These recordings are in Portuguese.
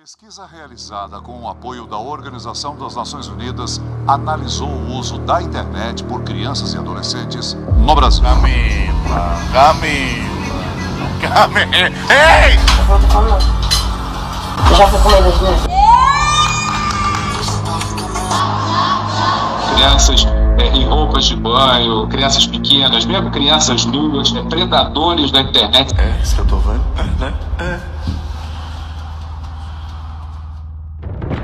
Pesquisa realizada com o apoio da Organização das Nações Unidas analisou o uso da internet por crianças e adolescentes no Brasil. Camila! Ei! Já foi comer 2 vezes? Crianças em roupas de banho, crianças pequenas, mesmo crianças nuas, predadores da internet. É isso que eu tô vendo, né?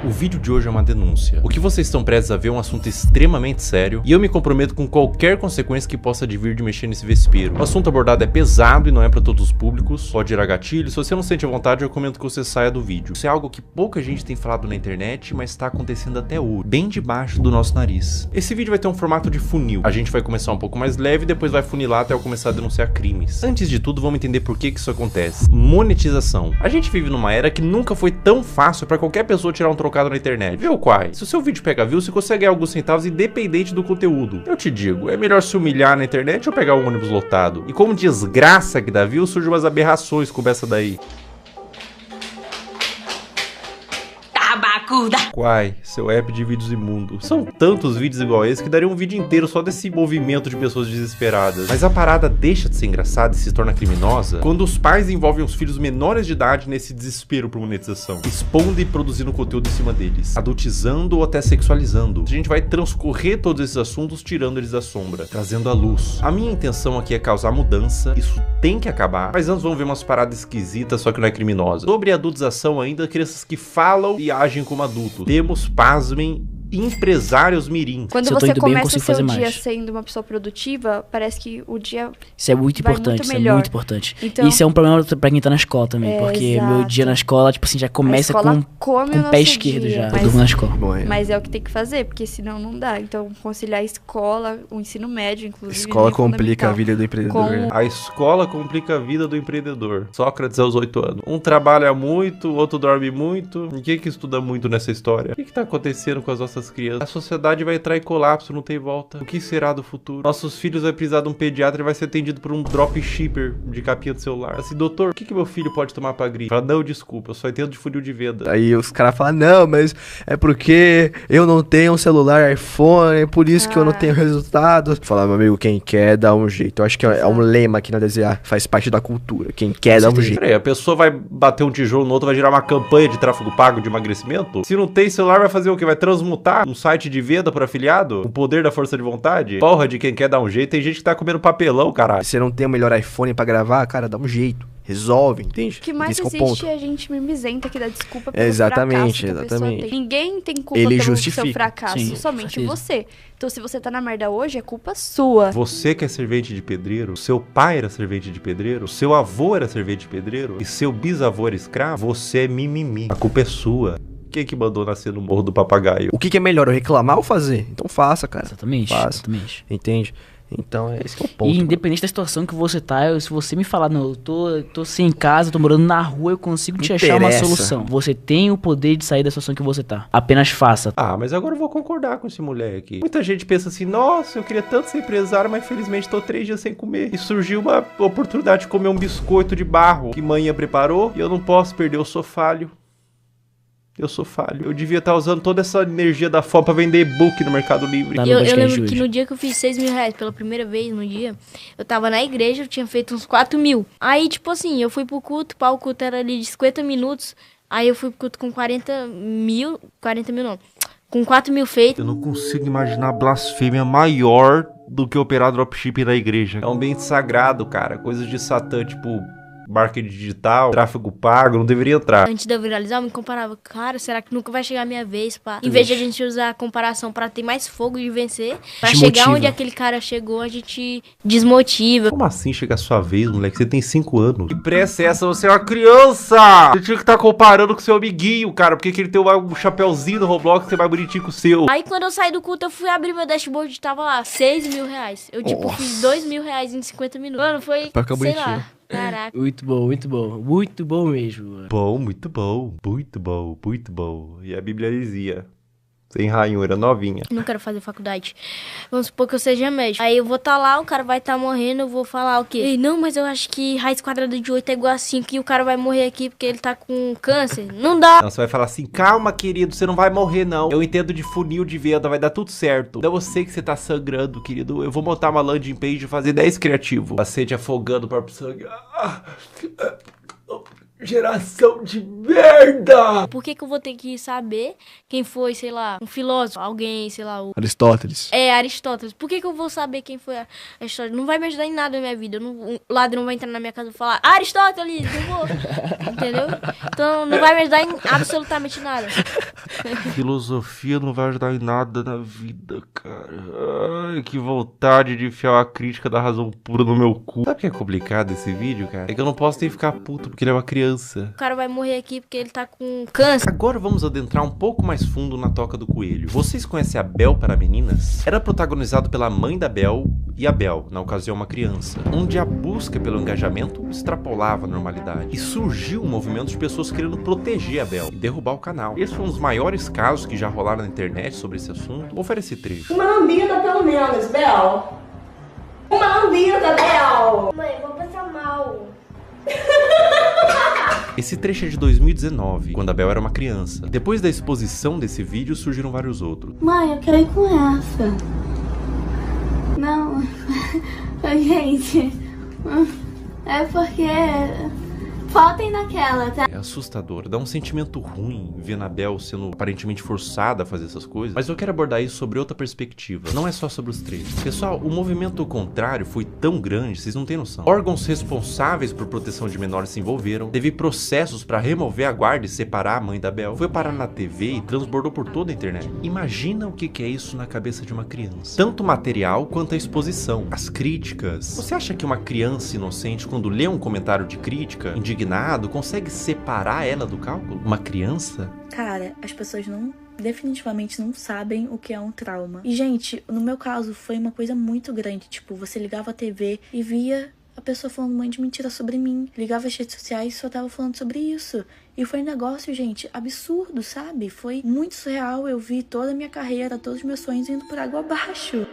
O vídeo de hoje é uma denúncia. O que vocês estão prestes a ver é um assunto extremamente sério e eu me comprometo com qualquer consequência que possa advir de mexer nesse vespeiro. O assunto abordado é pesado e não é para todos os públicos, pode gerar gatilho. Se você não sente a vontade, eu recomendo que você saia do vídeo. Isso é algo que pouca gente tem falado na internet, mas está acontecendo até hoje, bem debaixo do nosso nariz. Esse vídeo vai ter um formato de funil. A gente vai começar um pouco mais leve e depois vai funilar até eu começar a denunciar crimes. Antes de tudo, vamos entender por que isso acontece. Monetização. A gente vive numa era que nunca foi tão fácil para qualquer pessoa tirar um trocado na internet. Viu, Quai? Se o seu vídeo pega view, você consegue ganhar alguns centavos independente do conteúdo. Eu te digo, é melhor se humilhar na internet ou pegar um ônibus lotado? E como desgraça que dá view, surgem umas aberrações como essa daí. Quai, seu app de vídeos imundo. São tantos vídeos igual a esse que daria um vídeo inteiro só desse movimento de pessoas desesperadas. Mas a parada deixa de ser engraçada e se torna criminosa quando os pais envolvem os filhos menores de idade nesse desespero por monetização, expondo e produzindo conteúdo em cima deles, adultizando ou até sexualizando. A gente vai transcorrer todos esses assuntos tirando eles da sombra, trazendo à luz. A minha intenção aqui é causar mudança, isso tem que acabar, mas antes vamos ver umas paradas esquisitas, só que não é criminosa. Sobre a adultização ainda, crianças que falam e agem como adultos. Temos, pasmem, empresários mirim. Quando você começa o seu dia sendo uma pessoa produtiva, parece que o dia isso é muito importante, isso é muito importante. Então, isso é um problema pra quem tá na escola também, porque exato. Meu dia na escola, tipo assim, já começa com o pé esquerdo já. Eu durmo na escola. Mas é o que tem que fazer, porque senão não dá. Então, conciliar a escola, o ensino médio, inclusive. Escola complica a vida do empreendedor. A escola complica a vida do empreendedor. Sócrates aos 8 anos. Um trabalha muito, o outro dorme muito. Ninguém que estuda muito nessa história. O que tá acontecendo com as nossas crianças? A sociedade vai entrar em colapso, não tem volta. O que será do futuro? Nossos filhos vão precisar de um pediatra e vai ser atendido por um dropshipper de capinha de celular. Assim, doutor, o que meu filho pode tomar pra gripe? Fala, não, desculpa, eu só entendo de funil de venda. Aí os caras falam, não, mas é porque eu não tenho um celular iPhone, é por isso que eu não tenho resultado. Falar, meu amigo, quem quer dá um jeito. Eu acho que é um lema aqui na DZA, faz parte da cultura. Quem quer dá um jeito. Peraí, a pessoa vai bater um tijolo no outro, vai gerar uma campanha de tráfego pago de emagrecimento? Se não tem celular, vai fazer o quê? Vai transmutar um site de venda por afiliado? O poder da força de vontade? Porra de quem quer dar um jeito. Tem gente que tá comendo papelão, caralho. Se você não tem o melhor iPhone pra gravar, cara, dá um jeito. Resolve, entende? O que mais existe é a gente mimizenta que dá desculpa pelo exatamente. Tem. Ninguém tem culpa pelo seu fracasso, somente você. Então se você tá na merda hoje, é culpa sua. Você que é servente de pedreiro, seu pai era servente de pedreiro, seu avô era servente de pedreiro e seu bisavô era escravo, você é mimimi. A culpa é sua. Quem que mandou nascer no Morro do Papagaio? O que é melhor, eu reclamar ou fazer? Então faça, cara. Exatamente. Faça. Entende? Então, esse que é o ponto. E independente da situação que você tá, se você me falar, não, eu tô sem casa, tô morando na rua, eu consigo te achar uma solução. Você tem o poder de sair da situação que você tá. Apenas faça. Ah, mas agora eu vou concordar com esse moleque. Muita gente pensa assim, nossa, eu queria tanto ser empresário, mas infelizmente tô 3 dias sem comer. E surgiu uma oportunidade de comer um biscoito de barro que manhã preparou e eu não posso perder, eu sou falho. Eu sou falho. Eu devia estar usando toda essa energia da fome pra vender e-book no Mercado Livre. Eu lembro que no dia que eu fiz 6 mil reais pela primeira vez no dia, eu tava na igreja, eu tinha feito uns 4 mil. Aí, tipo assim, eu fui pro culto, o culto era ali de 50 minutos. Aí eu fui pro culto com 40 mil não, com 4 mil feitos. Eu não consigo imaginar blasfêmia maior do que operar dropshipping na igreja. É um ambiente sagrado, cara. Coisas de Satã, tipo marketing digital, tráfego pago, não deveria entrar. Antes de eu viralizar, eu me comparava, cara, será que nunca vai chegar a minha vez, pá? Em vez de a gente usar a comparação pra ter mais fogo de vencer, pra chegar onde aquele cara chegou, a gente desmotiva. Como assim chegar a sua vez, moleque? Você tem 5 anos. Que pressa é essa? Você é uma criança! Você tinha que estar comparando com seu amiguinho, cara, porque ele tem um chapéuzinho no Roblox que é mais bonitinho que o seu. Aí quando eu saí do culto, eu fui abrir meu dashboard e tava lá, 6 mil reais. Eu, tipo, fiz 2 mil reais em 50 minutos. Mano, foi, sei lá. Caraca. Muito bom mesmo. Bom, muito bom. E a Bíblia dizia, Sem ranhura, novinha. Não quero fazer faculdade. Vamos supor que eu seja médico. Aí eu vou estar lá, o cara vai estar morrendo, eu vou falar o quê? Ei, não, mas eu acho que raiz quadrada de 8 é igual a 5 e o cara vai morrer aqui porque ele tá com câncer. Não dá. Não, você vai falar assim, calma, querido, você não vai morrer, não. Eu entendo de funil de venda, vai dar tudo certo. Não, eu sei que você tá sangrando, querido. Eu vou montar uma landing page e fazer 10 criativo. Paciente afogando o próprio sangue. Geração de merda! Por que eu vou ter que saber quem foi, sei lá, um filósofo, alguém, sei lá, Aristóteles. Aristóteles. Por que eu vou saber quem foi Aristóteles? Não vai me ajudar em nada na minha vida. Um ladrão vai entrar na minha casa e falar, Aristóteles, eu vou. Entendeu? Então não vai me ajudar em absolutamente nada. Filosofia não vai ajudar em nada na vida, cara. Ai, que vontade de enfiar uma crítica da razão pura no meu cu. Sabe o que é complicado esse vídeo, cara? É que eu não posso nem ficar puto porque ele é uma criança. O cara vai morrer aqui porque ele tá com câncer. Agora vamos adentrar um pouco mais fundo na Toca do Coelho. Vocês conhecem a Bel para Meninas? Era protagonizado pela mãe da Bel e a Bel, na ocasião uma criança, onde a busca pelo engajamento extrapolava a normalidade. E surgiu um movimento de pessoas querendo proteger a Bel e derrubar o canal. Esse foi um dos maiores casos que já rolaram na internet sobre esse assunto. Vou oferecer esse trecho. Uma lambida pelo menos, Bel. Uma lambida, Bel. Mãe, vou passar mal. Esse trecho é de 2019, quando a Bel era uma criança. Depois da exposição desse vídeo, surgiram vários outros. Mãe, eu quero ir com essa. Não, gente, é porque faltem naquela, tá? É assustador, dá um sentimento ruim ver a Bel sendo aparentemente forçada a fazer essas coisas. Mas eu quero abordar isso sobre outra perspectiva. Não é só sobre os trechos. Pessoal, o movimento contrário foi tão grande, vocês não têm noção. Órgãos responsáveis por proteção de menores se envolveram. Teve processos para remover a guarda e separar a mãe da Bel. Foi parar na TV e transbordou por toda a internet. Imagina o que é isso na cabeça de uma criança. Tanto o material quanto a exposição. As críticas. Você acha que uma criança inocente, quando lê um comentário de crítica, indignado, consegue separar ela do cálculo? Uma criança? Cara, as pessoas definitivamente não sabem o que é um trauma. E, gente, no meu caso, foi uma coisa muito grande. Tipo, você ligava a TV e via a pessoa falando um monte de mentira sobre mim. Ligava as redes sociais e só tava falando sobre isso. E foi um negócio, gente, absurdo, sabe? Foi muito surreal. Eu vi toda a minha carreira, todos os meus sonhos indo por água abaixo.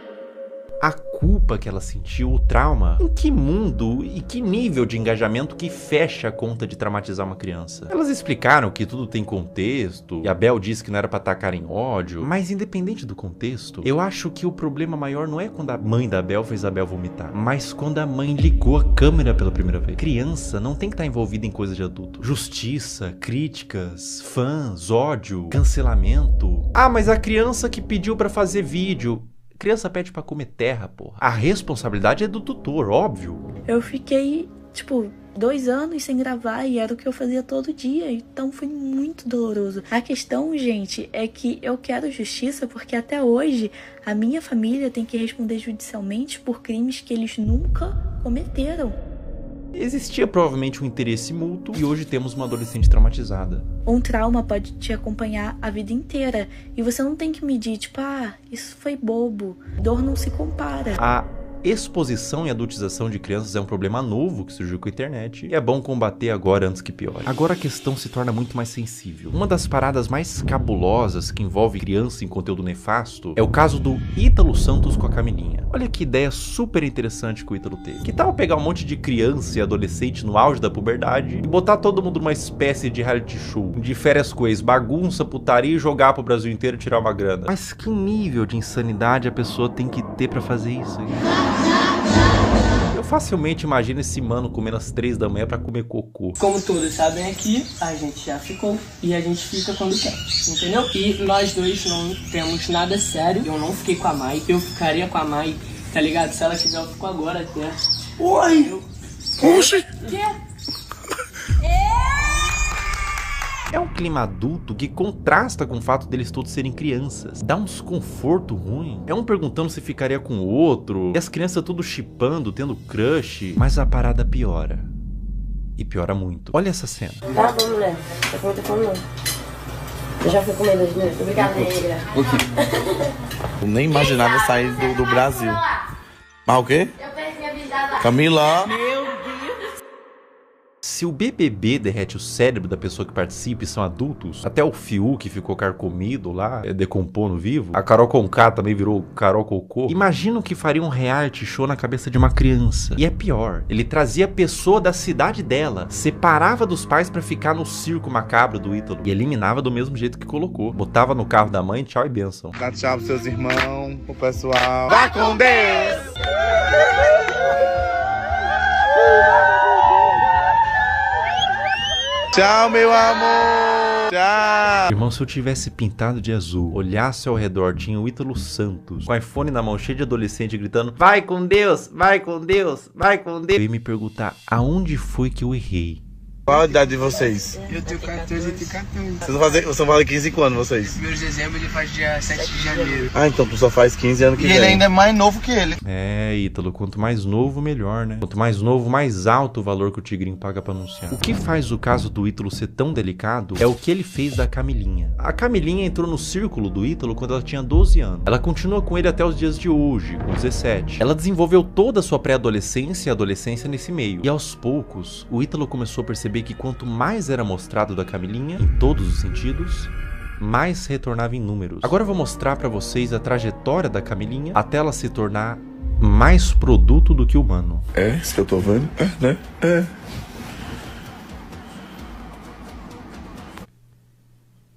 A culpa que ela sentiu, o trauma, em que mundo e que nível de engajamento que fecha a conta de traumatizar uma criança? Elas explicaram que tudo tem contexto, e a Bel disse que não era pra atacar em ódio, mas independente do contexto, eu acho que o problema maior não é quando a mãe da Bel fez a Bel vomitar, mas quando a mãe ligou a câmera pela primeira vez. Criança não tem que estar envolvida em coisa de adulto. Justiça, críticas, fãs, ódio, cancelamento. Ah, mas a criança que pediu pra fazer vídeo... Criança pede pra comer terra, porra. A responsabilidade é do tutor, óbvio. Eu fiquei, 2 anos sem gravar e era o que eu fazia todo dia. Então foi muito doloroso. A questão, gente, é que eu quero justiça porque até hoje a minha família tem que responder judicialmente por crimes que eles nunca cometeram. Existia provavelmente um interesse mútuo e hoje temos uma adolescente traumatizada. Um trauma pode te acompanhar a vida inteira e você não tem que medir, isso foi bobo. Dor não se compara. A exposição e adultização de crianças é um problema novo que surgiu com a internet e é bom combater agora antes que piore. Agora a questão se torna muito mais sensível. Uma das paradas mais cabulosas que envolve criança em conteúdo nefasto é o caso do Ítalo Santos com a Camilinha. Olha que ideia super interessante que o Ítalo teve. Que tal pegar um monte de criança e adolescente no auge da puberdade e botar todo mundo numa espécie de reality show, de férias com ex, bagunça, putaria e jogar pro Brasil inteiro e tirar uma grana. Mas que nível de insanidade a pessoa tem que ter pra fazer isso? Eu facilmente imagino esse mano comendo às 3 da manhã pra comer cocô. Como todos sabem aqui, a gente já ficou e a gente fica quando quer, entendeu? E nós dois não temos nada sério. Eu não fiquei com a Mai, eu ficaria com a Mai, tá ligado? Se ela quiser, eu fico agora até. Oi! Oxi! É um clima adulto que contrasta com o fato deles todos serem crianças. Dá um desconforto ruim. É um perguntando se ficaria com o outro. E as crianças tudo chipando, tendo crush. Mas a parada piora. E piora muito. Olha essa cena. Tá bom, mulher. Tá com muita fome, não. Eu já fui comer 2 minutos. Obrigada, negra. Eu nem imaginava sair do Brasil. Mas o quê? Eu perdi a vida lá. Camila! Meu Deus! Se o BBB derrete o cérebro da pessoa que participa e são adultos, até o Fiuk que ficou carcomido lá, decompondo vivo, a Carol Conká também virou Carol Cocô. Imagina o que faria um reality show na cabeça de uma criança. E é pior, ele trazia a pessoa da cidade dela, separava dos pais pra ficar no circo macabro do Ítalo e eliminava do mesmo jeito que colocou. Botava no carro da mãe, tchau e bênção. Dá tchau pros seus irmãos, pro pessoal. Vá com Deus! Tchau, meu amor! Tchau! Irmão, se eu tivesse pintado de azul, olhasse ao redor, tinha o Ítalo Santos, com o iPhone na mão, cheio de adolescente, gritando: vai com Deus, vai com Deus, vai com Deus. Eu ia me perguntar, aonde foi que eu errei? Qual a idade de vocês? Eu tenho 14 e tenho 14. Vocês vão fazer 15 quando, vocês? Primeiro de dezembro ele faz dia 7 de janeiro. Ah, então tu só faz 15 anos que vem. E ele ainda é mais novo que ele. É, Ítalo, quanto mais novo, melhor, né? Quanto mais novo, mais alto o valor que o Tigrinho paga pra anunciar. O que faz o caso do Ítalo ser tão delicado é o que ele fez da Camilinha. A Camilinha entrou no círculo do Ítalo quando ela tinha 12 anos. Ela continua com ele até os dias de hoje, com 17. Ela desenvolveu toda a sua pré-adolescência e adolescência nesse meio. E aos poucos, o Ítalo começou a perceber que quanto mais era mostrado da Camilinha, em todos os sentidos, mais retornava em números. Agora eu vou mostrar pra vocês a trajetória da Camilinha até ela se tornar mais produto do que humano. É, isso que eu tô vendo? É, né? É.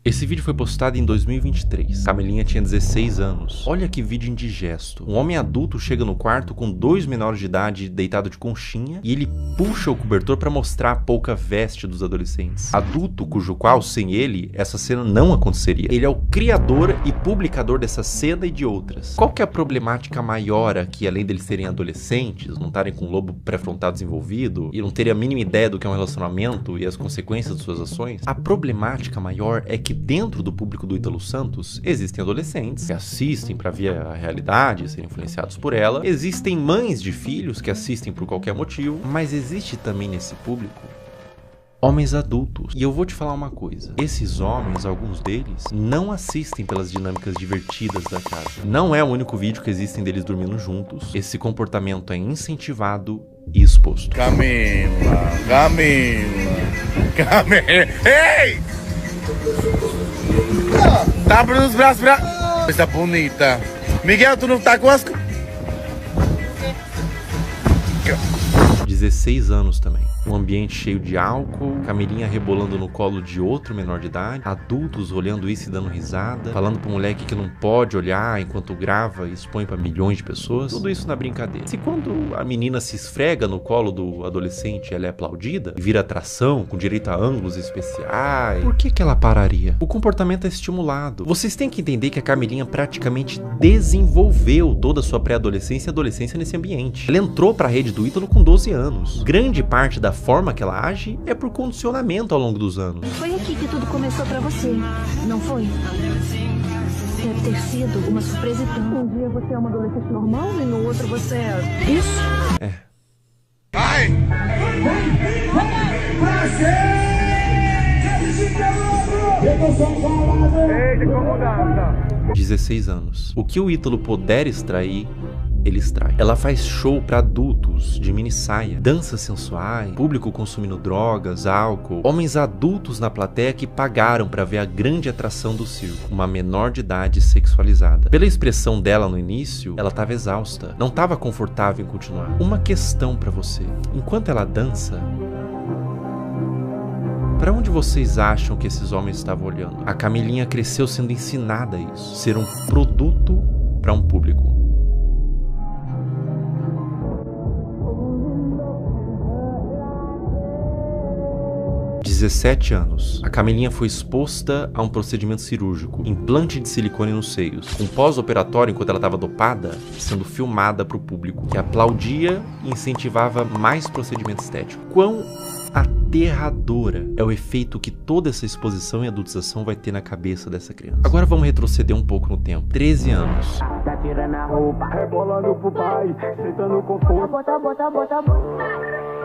Esse vídeo foi postado em 2023. Camilinha tinha 16 anos. Olha que vídeo indigesto. Um homem adulto chega no quarto com 2 menores de idade deitado de conchinha e ele puxa o cobertor para mostrar a pouca veste dos adolescentes. Adulto cujo qual, sem ele, essa cena não aconteceria. Ele é o criador e publicador dessa cena e de outras. Qual que é a problemática maior aqui, além deles serem adolescentes, não estarem com o lobo pré-frontal desenvolvido e não terem a mínima ideia do que é um relacionamento e as consequências de suas ações? A problemática maior é que dentro do público do Ítalo Santos existem adolescentes que assistem para ver a realidade e serem influenciados por ela. Existem mães de filhos que assistem por qualquer motivo, mas existe também nesse público homens adultos. E eu vou te falar uma coisa. Esses homens, alguns deles, não assistem pelas dinâmicas divertidas da casa. Não é o único vídeo que existem deles dormindo juntos. Esse comportamento é incentivado e exposto. Camila. Ei! Tá abrindo os braços pra... Coisa bonita. Miguel, tu não tá com as... 16 anos também. Um ambiente cheio de álcool, Camilinha rebolando no colo de outro menor de idade, adultos olhando isso e dando risada, falando pro moleque que não pode olhar enquanto grava e expõe pra milhões de pessoas. Tudo isso na brincadeira. Se quando a menina se esfrega no colo do adolescente, ela é aplaudida e vira atração, com direito a ângulos especiais, por que ela pararia? O comportamento é estimulado. Vocês têm que entender que a Camilinha praticamente desenvolveu toda a sua pré-adolescência e adolescência nesse ambiente. Ela entrou pra rede do Ítalo com 12 anos. Grande parte da forma que ela age é por condicionamento ao longo dos anos. Foi aqui que tudo começou pra você, não foi? Deve ter sido uma surpresa tão... Um dia você é uma adolescente normal e no outro você é... Isso? É. Vai! 16 anos. O que o Ítalo puder extrair, ele extrai. Ela faz show pra adultos de mini saia, danças sensuais, público consumindo drogas, álcool, homens adultos na plateia que pagaram pra ver a grande atração do circo, uma menor de idade sexualizada. Pela expressão dela no início, ela tava exausta, não tava confortável em continuar. Uma questão pra você: enquanto ela dança, para onde vocês acham que esses homens estavam olhando? A Camilinha cresceu sendo ensinada a isso, ser um produto para um público. 17 anos. A Camilinha foi exposta a um procedimento cirúrgico, implante de silicone nos seios, um pós-operatório enquanto ela estava dopada, sendo filmada para o público, que aplaudia e incentivava mais procedimento estético. Quão aterradora é o efeito que toda essa exposição e adultização vai ter na cabeça dessa criança. Agora vamos retroceder um pouco no tempo. 13 anos. Tá tirando a roupa, rebolando pro pai, sentando com força. Bota.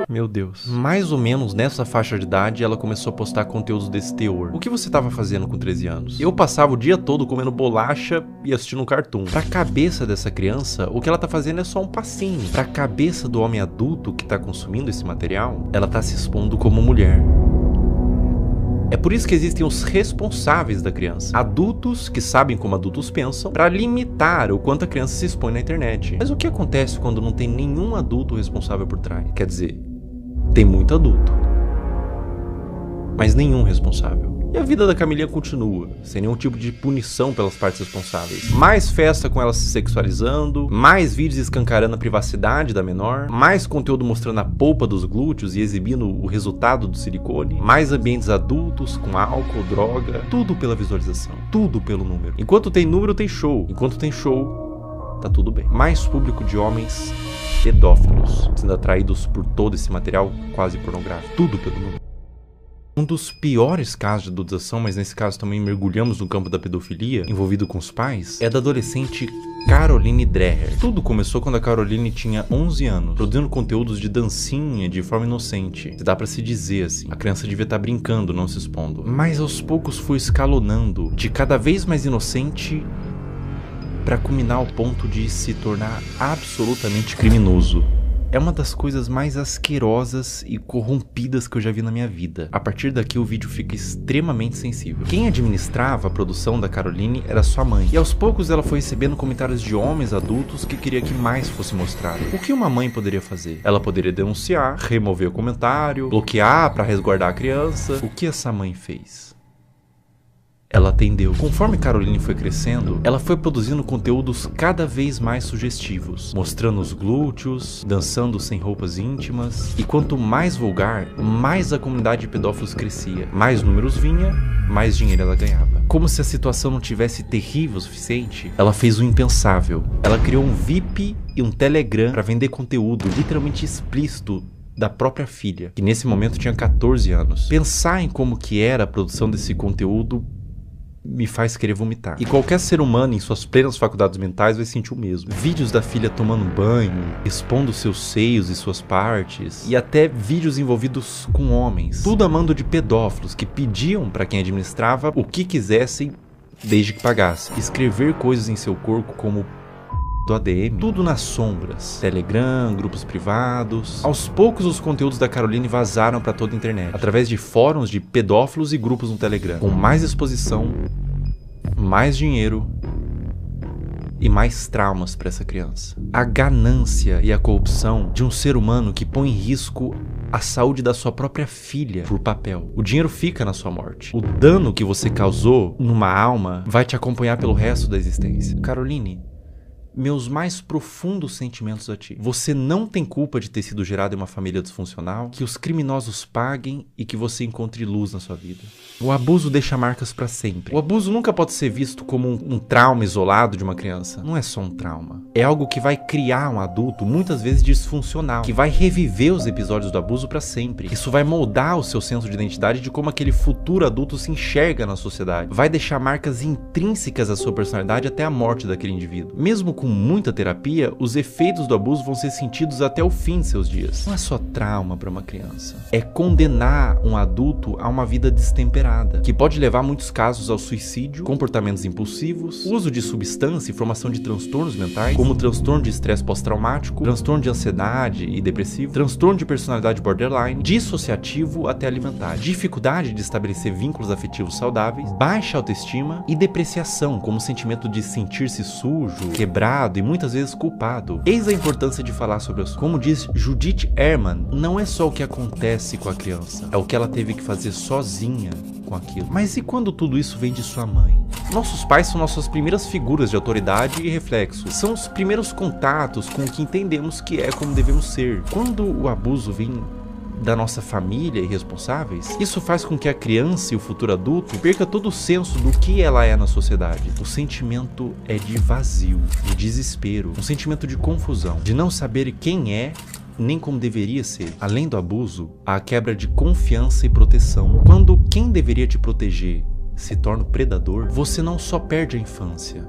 Meu Deus. Mais ou menos nessa faixa de idade, ela começou a postar conteúdos desse teor. O que você tava fazendo com 13 anos? Eu passava o dia todo comendo bolacha e assistindo um cartoon. Pra cabeça dessa criança, o que ela tá fazendo é só um passinho. Pra cabeça do homem adulto que tá consumindo esse material, ela tá se expondo como mulher. É por isso que existem os responsáveis da criança. Adultos que sabem como adultos pensam para limitar o quanto a criança se expõe na internet. Mas o que acontece quando não tem nenhum adulto responsável por trás? Quer dizer, tem muito adulto, mas nenhum responsável. E a vida da Camilinha continua, sem nenhum tipo de punição pelas partes responsáveis. Mais festa com ela se sexualizando, mais vídeos escancarando a privacidade da menor, mais conteúdo mostrando a polpa dos glúteos e exibindo o resultado do silicone, mais ambientes adultos com álcool, droga, tudo pela visualização, tudo pelo número. Enquanto tem número, tem show. Enquanto tem show, tá tudo bem. Mais público de homens pedófilos, sendo atraídos por todo esse material quase pornográfico, tudo pelo número. Um dos piores casos de adultização, mas nesse caso também mergulhamos no campo da pedofilia, envolvido com os pais, é da adolescente Caroline Dreher. Tudo começou quando a Caroline tinha 11 anos, produzindo conteúdos de dancinha de forma inocente. Dá pra se dizer assim, a criança devia estar brincando, não se expondo. Mas aos poucos foi escalonando, de cada vez mais inocente, pra culminar ao ponto de se tornar absolutamente criminoso. É uma das coisas mais asquerosas e corrompidas que eu já vi na minha vida. A partir daqui o vídeo fica extremamente sensível. Quem administrava a produção da Caroline era sua mãe. E aos poucos ela foi recebendo comentários de homens adultos que queria que mais fosse mostrado. O que uma mãe poderia fazer? Ela poderia denunciar, remover o comentário, bloquear para resguardar a criança. O que essa mãe fez? Ela atendeu. Conforme Caroline foi crescendo, ela foi produzindo conteúdos cada vez mais sugestivos, mostrando os glúteos, dançando sem roupas íntimas, e quanto mais vulgar, mais a comunidade de pedófilos crescia. Mais números vinha, mais dinheiro ela ganhava. Como se a situação não tivesse terrível o suficiente, ela fez o impensável. Ela criou um VIP e um Telegram para vender conteúdo literalmente explícito da própria filha, que nesse momento tinha 14 anos. Pensar em como que era a produção desse conteúdo me faz querer vomitar. E qualquer ser humano em suas plenas faculdades mentais vai sentir o mesmo. Vídeos da filha tomando banho, expondo seus seios e suas partes, e até vídeos envolvidos com homens. Tudo a mando de pedófilos que pediam para quem administrava o que quisessem, desde que pagasse. Escrever coisas em seu corpo como do ADM, tudo nas sombras. Telegram, grupos privados. Aos poucos os conteúdos da Caroline vazaram para toda a internet, através de fóruns de pedófilos e grupos no Telegram, com mais exposição, mais dinheiro e mais traumas para essa criança. A ganância e a corrupção de um ser humano que põe em risco a saúde da sua própria filha por papel. O dinheiro fica na sua morte. O dano que você causou numa alma vai te acompanhar pelo resto da existência. Caroline, meus mais profundos sentimentos a ti. Você não tem culpa de ter sido gerado em uma família disfuncional, que os criminosos paguem e que você encontre luz na sua vida. O abuso deixa marcas pra sempre. O abuso nunca pode ser visto como um trauma isolado de uma criança. Não é só um trauma. É algo que vai criar um adulto, muitas vezes disfuncional, que vai reviver os episódios do abuso pra sempre. Isso vai moldar o seu senso de identidade de como aquele futuro adulto se enxerga na sociedade. Vai deixar marcas intrínsecas à sua personalidade até a morte daquele indivíduo. Mesmo com muita terapia, os efeitos do abuso vão ser sentidos até o fim de seus dias. Não é só trauma para uma criança. É condenar um adulto a uma vida destemperada, que pode levar muitos casos ao suicídio, comportamentos impulsivos, uso de substância e formação de transtornos mentais, como transtorno de estresse pós-traumático, transtorno de ansiedade e depressivo, transtorno de personalidade borderline, dissociativo até alimentar, dificuldade de estabelecer vínculos afetivos saudáveis, baixa autoestima e depreciação, como o sentimento de sentir-se sujo, quebrado e muitas vezes culpado. Eis a importância de falar sobre isso. Como diz Judith Herman, não é só o que acontece com a criança, é o que ela teve que fazer sozinha com aquilo. Mas e quando tudo isso vem de sua mãe? Nossos pais são nossas primeiras figuras de autoridade e reflexo. São os primeiros contatos com o que entendemos que é como devemos ser. Quando o abuso vem da nossa família e responsáveis, isso faz com que a criança e o futuro adulto perca todo o senso do que ela é na sociedade. O sentimento é de vazio, de desespero, um sentimento de confusão, de não saber quem é nem como deveria ser. Além do abuso, há a quebra de confiança e proteção. Quando quem deveria te proteger se torna o predador, você não só perde a infância,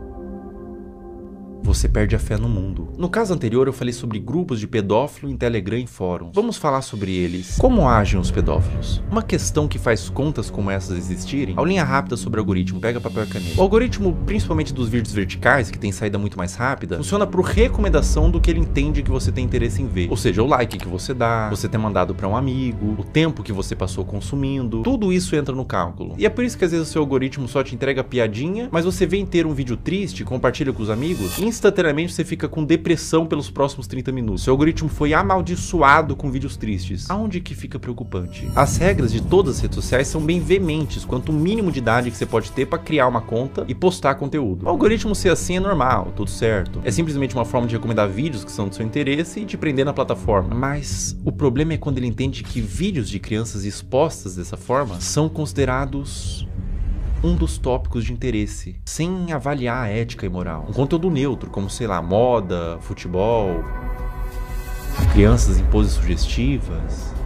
você perde a fé no mundo. No caso anterior eu falei sobre grupos de pedófilo em Telegram e fóruns. Vamos falar sobre eles. Como agem os pedófilos? Uma questão que faz contas como essas existirem, aulinha rápida sobre o algoritmo, pega papel e caneta. O algoritmo, principalmente dos vídeos verticais, que tem saída muito mais rápida, funciona por recomendação do que ele entende que você tem interesse em ver. Ou seja, o like que você dá, você ter mandado para um amigo, o tempo que você passou consumindo, tudo isso entra no cálculo. E é por isso que às vezes o seu algoritmo só te entrega piadinha, mas você vê inteiro um vídeo triste, compartilha com os amigos, instantaneamente você fica com depressão pelos próximos 30 minutos. Seu algoritmo foi amaldiçoado com vídeos tristes. Aonde que fica preocupante? As regras de todas as redes sociais são bem veementes quanto o mínimo de idade que você pode ter para criar uma conta e postar conteúdo. O algoritmo ser assim é normal, tudo certo. É simplesmente uma forma de recomendar vídeos que são do seu interesse e te prender na plataforma. Mas o problema é quando ele entende que vídeos de crianças expostas dessa forma são considerados um dos tópicos de interesse, sem avaliar a ética e moral. Um conteúdo neutro, como, sei lá, moda, futebol, crianças em poses sugestivas.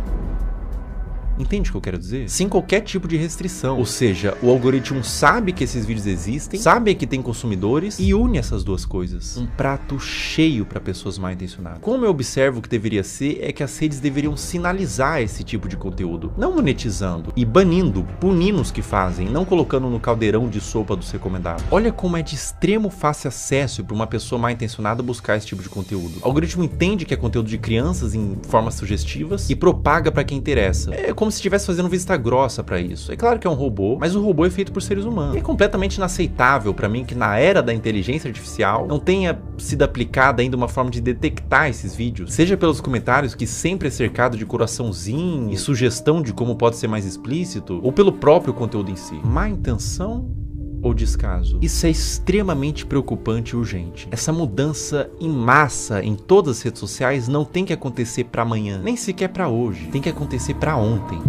Entende o que eu quero dizer? Sem qualquer tipo de restrição. Ou seja, o algoritmo sabe que esses vídeos existem, sabe que tem consumidores e une essas duas coisas. Um prato cheio para pessoas mal intencionadas. Como eu observo que deveria ser, é que as redes deveriam sinalizar esse tipo de conteúdo, não monetizando e banindo, punindo os que fazem, não colocando no caldeirão de sopa dos recomendados. Olha como é de extremo fácil acesso para uma pessoa mal intencionada buscar esse tipo de conteúdo. O algoritmo entende que é conteúdo de crianças em formas sugestivas e propaga para quem interessa. É como se estivesse fazendo vista grossa pra isso. É claro que é um robô, mas o robô é feito por seres humanos. E é completamente inaceitável pra mim que na era da inteligência artificial não tenha sido aplicada ainda uma forma de detectar esses vídeos, seja pelos comentários, que sempre é cercado de coraçãozinho e sugestão de como pode ser mais explícito, ou pelo próprio conteúdo em si. Má intenção ou descaso? Isso é extremamente preocupante e urgente. Essa mudança em massa em todas as redes sociais não tem que acontecer para amanhã, nem sequer para hoje. Tem que acontecer para ontem.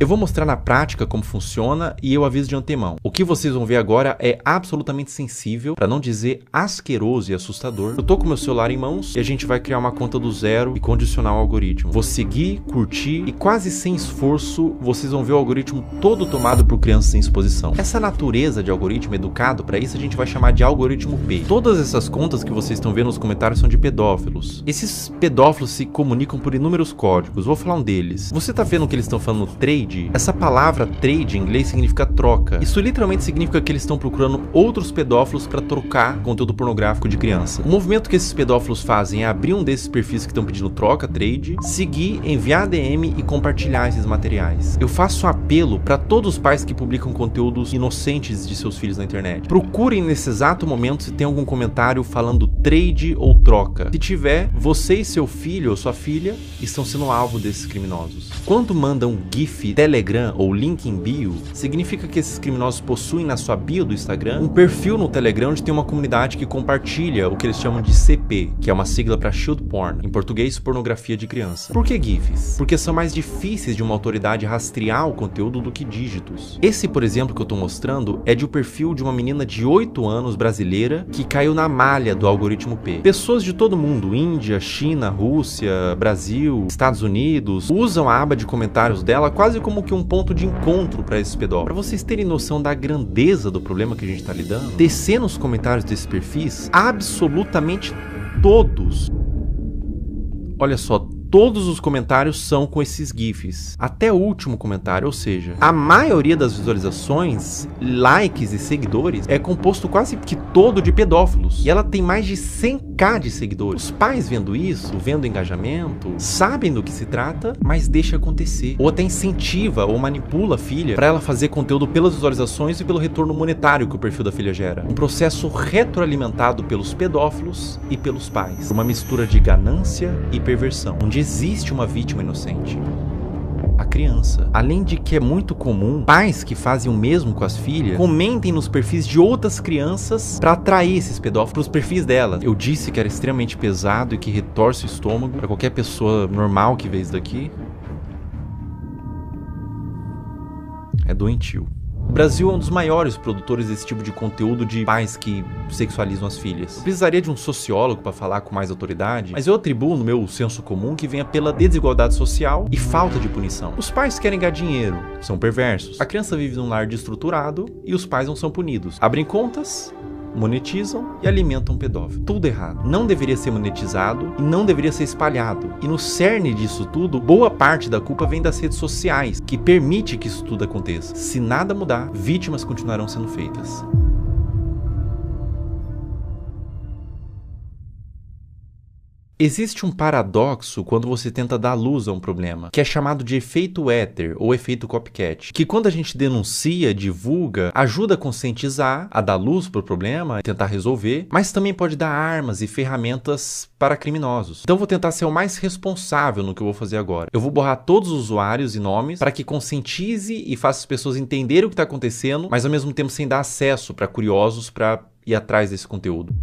Eu vou mostrar na prática como funciona e eu aviso de antemão. O que vocês vão ver agora é absolutamente sensível, para não dizer asqueroso e assustador. Eu tô com meu celular em mãos e a gente vai criar uma conta do zero e condicionar o algoritmo. Vou seguir, curtir e quase sem esforço vocês vão ver o algoritmo todo tomado por crianças em exposição. Essa natureza de algoritmo educado, para isso a gente vai chamar de algoritmo P. Todas essas contas que vocês estão vendo nos comentários são de pedófilos. Esses pedófilos se comunicam por inúmeros códigos. Vou falar um deles. Você tá vendo que eles estão falando trade? Essa palavra trade em inglês significa troca. Isso literalmente significa que eles estão procurando outros pedófilos para trocar conteúdo pornográfico de criança. O movimento que esses pedófilos fazem é abrir um desses perfis que estão pedindo troca, trade, seguir, enviar DM e compartilhar esses materiais. Eu faço um apelo para todos os pais que publicam conteúdos inocentes de seus filhos na internet. Procurem nesse exato momento se tem algum comentário falando trade ou troca. Se tiver, você e seu filho ou sua filha estão sendo alvo desses criminosos. Quando mandam GIF, Telegram ou link em bio, significa que esses criminosos possuem na sua bio do Instagram um perfil no Telegram onde tem uma comunidade que compartilha o que eles chamam de CP, que é uma sigla para Child Porn, em português, pornografia de criança. Por que GIFs? Porque são mais difíceis de uma autoridade rastrear o conteúdo do que dígitos. Esse, por exemplo, que eu tô mostrando é de um perfil de uma menina de 8 anos brasileira que caiu na malha do algoritmo P. Pessoas de todo mundo, Índia, China, Rússia, Brasil, Estados Unidos, usam a aba de comentários dela quase como que um ponto de encontro para esses pedófilos. Para vocês terem noção da grandeza do problema que a gente tá lidando, descer nos comentários desses perfis, absolutamente todos, olha só, todos os comentários são com esses GIFs. Até o último comentário, ou seja, a maioria das visualizações, likes e seguidores é composto quase que todo de pedófilos. E ela tem mais de 100k de seguidores. Os pais vendo isso, vendo engajamento, sabem do que se trata, mas deixa acontecer. Ou até incentiva ou manipula a filha para ela fazer conteúdo pelas visualizações e pelo retorno monetário que o perfil da filha gera. Um processo retroalimentado pelos pedófilos e pelos pais. Uma mistura de ganância e perversão, onde existe uma vítima inocente, a criança. Além de que é muito comum pais que fazem o mesmo com as filhas comentem nos perfis de outras crianças para atrair esses pedófilos para os perfis delas. Eu disse que era extremamente pesado e que retorce o estômago para qualquer pessoa normal que vê isso daqui. É doentio. O Brasil é um dos maiores produtores desse tipo de conteúdo de pais que sexualizam as filhas. Eu precisaria de um sociólogo para falar com mais autoridade, mas eu atribuo no meu senso comum que venha pela desigualdade social e falta de punição. Os pais querem ganhar dinheiro, são perversos. A criança vive num lar destruturado e os pais não são punidos. Abrem contas monetizam e alimentam o pedófilo. Tudo errado. Não deveria ser monetizado e não deveria ser espalhado. E no cerne disso tudo, boa parte da culpa vem das redes sociais, que permite que isso tudo aconteça. Se nada mudar, vítimas continuarão sendo feitas. Existe um paradoxo quando você tenta dar luz a um problema, que é chamado de efeito éter ou efeito copycat, que quando a gente denuncia, divulga, ajuda a conscientizar, a dar luz para o problema, tentar resolver, mas também pode dar armas e ferramentas para criminosos. Então eu vou tentar ser o mais responsável no que eu vou fazer agora. Eu vou borrar todos os usuários e nomes para que conscientize e faça as pessoas entenderem o que está acontecendo, mas ao mesmo tempo sem dar acesso para curiosos para ir atrás desse conteúdo.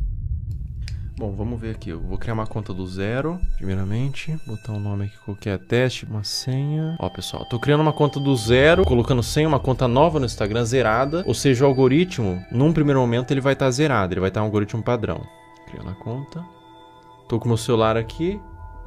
Bom, vamos ver aqui. Eu vou criar uma conta do zero, primeiramente. Botar um nome aqui qualquer, teste, uma senha. Ó, pessoal, tô criando uma conta do zero, colocando senha, uma conta nova no Instagram zerada. Ou seja, o algoritmo, num primeiro momento, ele vai estar zerado. Ele vai estar um algoritmo padrão. Criando a conta. Tô com o meu celular aqui.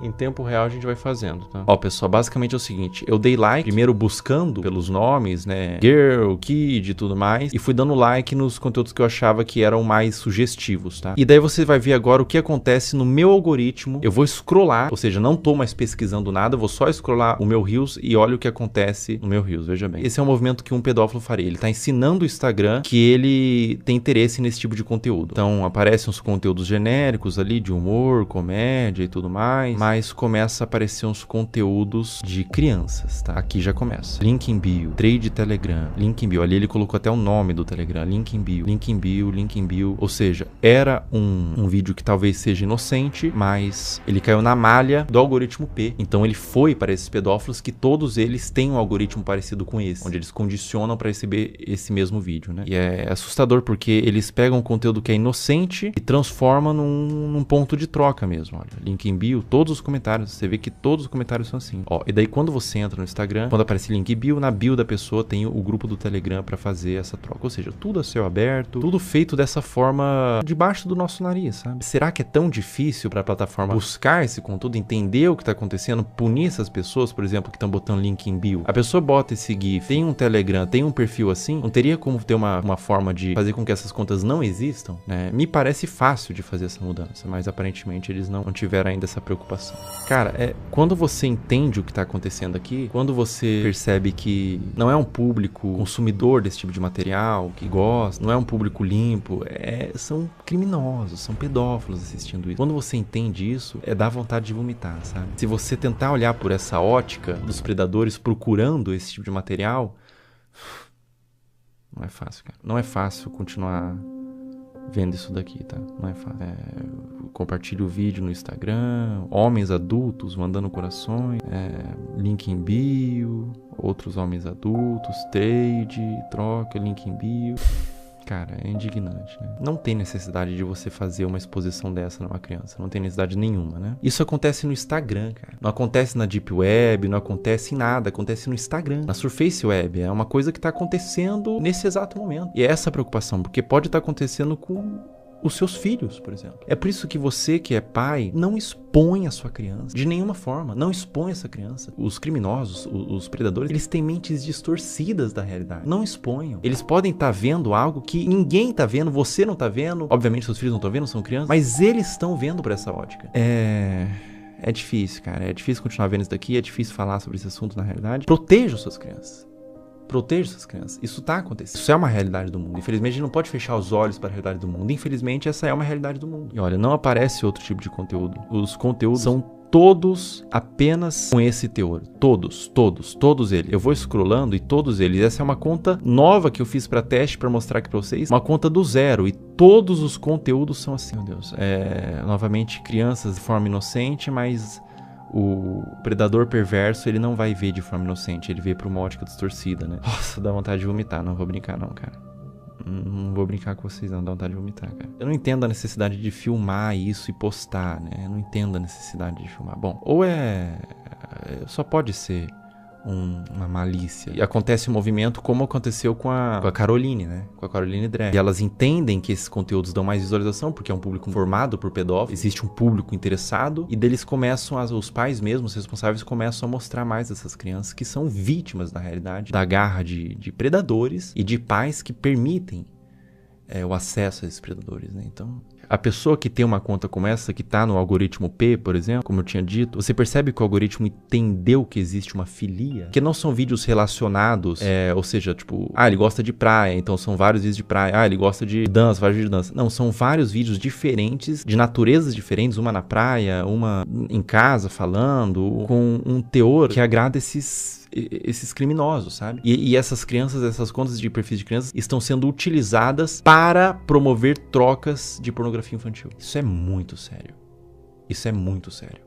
Em tempo real a gente vai fazendo, tá? Ó, pessoal, basicamente é o seguinte. Eu dei like, primeiro buscando pelos nomes, né? Girl, Kid e tudo mais. E fui dando like nos conteúdos que eu achava que eram mais sugestivos, tá? E daí você vai ver agora o que acontece no meu algoritmo. Eu vou scrollar, ou seja, não tô mais pesquisando nada. Eu vou só scrollar o meu Reels e olha o que acontece no meu Reels, veja bem. Esse é um movimento que um pedófilo faria. Ele tá ensinando o Instagram que ele tem interesse nesse tipo de conteúdo. Então, aparecem uns conteúdos genéricos ali de humor, comédia e tudo mais. Mas começa a aparecer uns conteúdos de crianças, tá? Aqui já começa. Link em bio, trade Telegram, link em bio. Ali ele colocou até o nome do Telegram, link em bio, link em bio, link em bio. Ou seja, era um vídeo que talvez seja inocente, mas ele caiu na malha do algoritmo P. Então ele foi para esses pedófilos que todos eles têm um algoritmo parecido com esse, onde eles condicionam para receber esse mesmo vídeo, né? E é assustador porque eles pegam um conteúdo que é inocente e transformam num ponto de troca mesmo. Olha, link em bio, todos os comentários, você vê que todos os comentários são assim. Ó, e daí quando você entra no Instagram, quando aparece link bio, na bio da pessoa tem o grupo do Telegram pra fazer essa troca. Ou seja, tudo a céu aberto, tudo feito dessa forma debaixo do nosso nariz, sabe? Será que é tão difícil pra plataforma buscar esse conteúdo, entender o que tá acontecendo, punir essas pessoas, por exemplo, que estão botando link em bio? A pessoa bota esse GIF, tem um Telegram, tem um perfil assim, não teria como ter uma forma de fazer com que essas contas não existam, né? Me parece fácil de fazer essa mudança, mas aparentemente eles não tiveram ainda essa preocupação. Cara, quando você entende o que está acontecendo aqui, quando você percebe que não é um público consumidor desse tipo de material, que gosta, não é um público limpo, são criminosos, são pedófilos assistindo isso. Quando você entende isso, dá vontade de vomitar, sabe? Se você tentar olhar por essa ótica dos predadores procurando esse tipo de material, não é fácil, cara. Não é fácil continuar vendo isso daqui, tá? Não é fácil. Compartilhe o vídeo no Instagram, homens adultos mandando corações, link em bio, outros homens adultos, trade, troca, link em bio. Cara, é indignante, né? Não tem necessidade de você fazer uma exposição dessa numa criança. Não tem necessidade nenhuma, né? Isso acontece no Instagram, cara. Não acontece na Deep Web, não acontece em nada. Acontece no Instagram, na Surface Web. É uma coisa que tá acontecendo nesse exato momento. E é essa preocupação, porque pode estar acontecendo com os seus filhos, por exemplo. É por isso que você, que é pai, não expõe a sua criança. De nenhuma forma. Não expõe essa criança. Os criminosos, os predadores, eles têm mentes distorcidas da realidade. Não exponham. Eles podem estar vendo algo que ninguém está vendo, você não está vendo. Obviamente, seus filhos não estão vendo, são crianças. Mas eles estão vendo por essa ótica. É difícil, cara. É difícil continuar vendo isso daqui. É difícil falar sobre esse assunto na realidade. Proteja suas crianças. Proteja essas crianças. Isso tá acontecendo. Isso é uma realidade do mundo. Infelizmente, a gente não pode fechar os olhos para a realidade do mundo. Infelizmente, essa é uma realidade do mundo. E olha, não aparece outro tipo de conteúdo. Os conteúdos são todos apenas com esse teor. Todos eles. Eu vou scrollando e todos eles. Essa é uma conta nova que eu fiz para teste, para mostrar aqui para vocês. Uma conta do zero. E todos os conteúdos são assim. Meu Deus. Novamente, crianças de forma inocente, mas o predador perverso, ele não vai ver de forma inocente, ele vê por uma ótica distorcida, né? Nossa, dá vontade de vomitar, não vou brincar não, cara. Não vou brincar com vocês não, dá vontade de vomitar, cara. Eu não entendo a necessidade de filmar isso e postar, né? Eu não entendo a necessidade de filmar. Bom, ou só pode ser uma malícia. E acontece um movimento como aconteceu com a Caroline, né? Com a Caroline Drag. E elas entendem que esses conteúdos dão mais visualização, porque é um público formado por pedófilos, existe um público interessado, e deles começam, os pais mesmos, os responsáveis, começam a mostrar mais dessas crianças que são vítimas, na realidade, da garra de predadores e de pais que permitem o acesso a esses predadores, né? Então, a pessoa que tem uma conta como essa, que tá no algoritmo P, por exemplo, como eu tinha dito, você percebe que o algoritmo entendeu que existe uma filia, que não são vídeos relacionados, ou seja, tipo, ele gosta de praia, então são vários vídeos de praia, ele gosta de dança, vários vídeos de dança. Não, são vários vídeos diferentes, de naturezas diferentes, uma na praia, uma em casa falando, com um teor que agrada esses criminosos, sabe? E essas crianças, essas contas de perfis de crianças estão sendo utilizadas para promover trocas de pornografia infantil. Isso é muito sério. Isso é muito sério.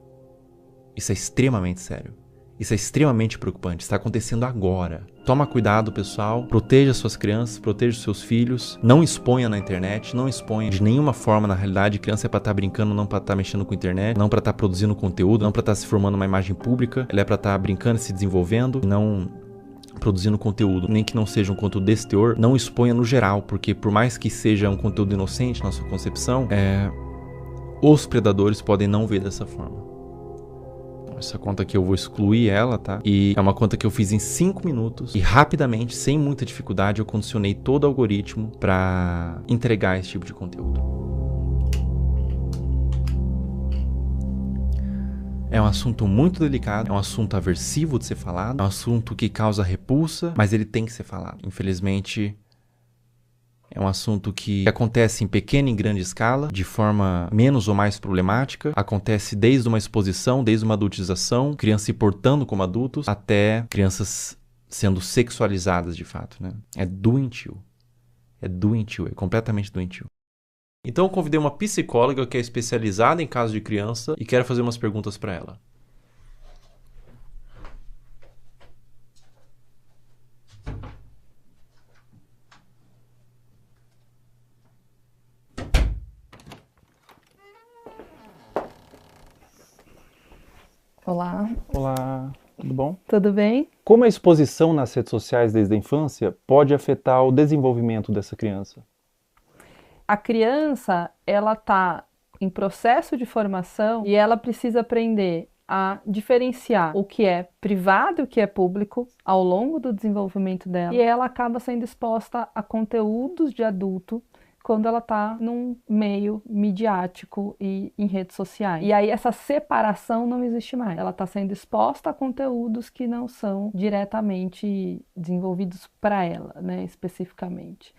Isso é extremamente sério. Isso é extremamente preocupante. Está acontecendo agora. Toma cuidado, pessoal. Proteja suas crianças, proteja os seus filhos. Não exponha na internet, não exponha de nenhuma forma. Na realidade, criança é para estar brincando, não para estar mexendo com a internet, não para estar produzindo conteúdo, não para estar se formando uma imagem pública. Ela é para estar brincando, se desenvolvendo, não produzindo conteúdo, nem que não seja um conteúdo desse teor. Não exponha no geral, porque por mais que seja um conteúdo inocente na sua concepção, os predadores podem não ver dessa forma. Essa conta aqui eu vou excluir ela, tá? E é uma conta que eu fiz em 5 minutos. E rapidamente, sem muita dificuldade, eu condicionei todo o algoritmo para entregar esse tipo de conteúdo. É um assunto muito delicado, é um assunto aversivo de ser falado, é um assunto que causa repulsa, mas ele tem que ser falado. Infelizmente, é um assunto que acontece em pequena e grande escala, de forma menos ou mais problemática. Acontece desde uma exposição, desde uma adultização, crianças se portando como adultos, até crianças sendo sexualizadas de fato, né? É doentio. É doentio, é completamente doentio. Então eu convidei uma psicóloga que é especializada em casos de criança e quero fazer umas perguntas para ela. Olá. Olá, tudo bom? Tudo bem? Como a exposição nas redes sociais desde a infância pode afetar o desenvolvimento dessa criança? A criança, ela está em processo de formação e ela precisa aprender a diferenciar o que é privado e o que é público ao longo do desenvolvimento dela. E ela acaba sendo exposta a conteúdos de adulto quando ela está num meio midiático e em redes sociais. E aí essa separação não existe mais. Ela está sendo exposta a conteúdos que não são diretamente desenvolvidos para ela, né, especificamente.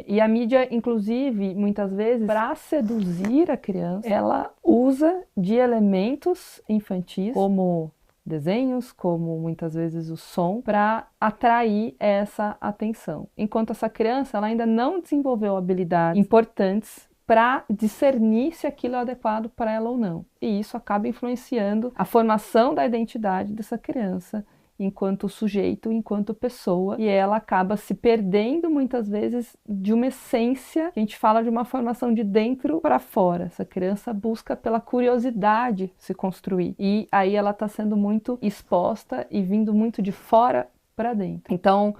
E a mídia, inclusive, muitas vezes, para seduzir a criança, ela usa de elementos infantis, como desenhos, como muitas vezes o som, para atrair essa atenção. Enquanto essa criança ela ainda não desenvolveu habilidades importantes para discernir se aquilo é adequado para ela ou não. E isso acaba influenciando a formação da identidade dessa criança enquanto sujeito, enquanto pessoa, e ela acaba se perdendo muitas vezes de uma essência, que a gente fala de uma formação de dentro para fora. Essa criança busca pela curiosidade se construir, e aí ela está sendo muito exposta e vindo muito de fora para dentro. Então,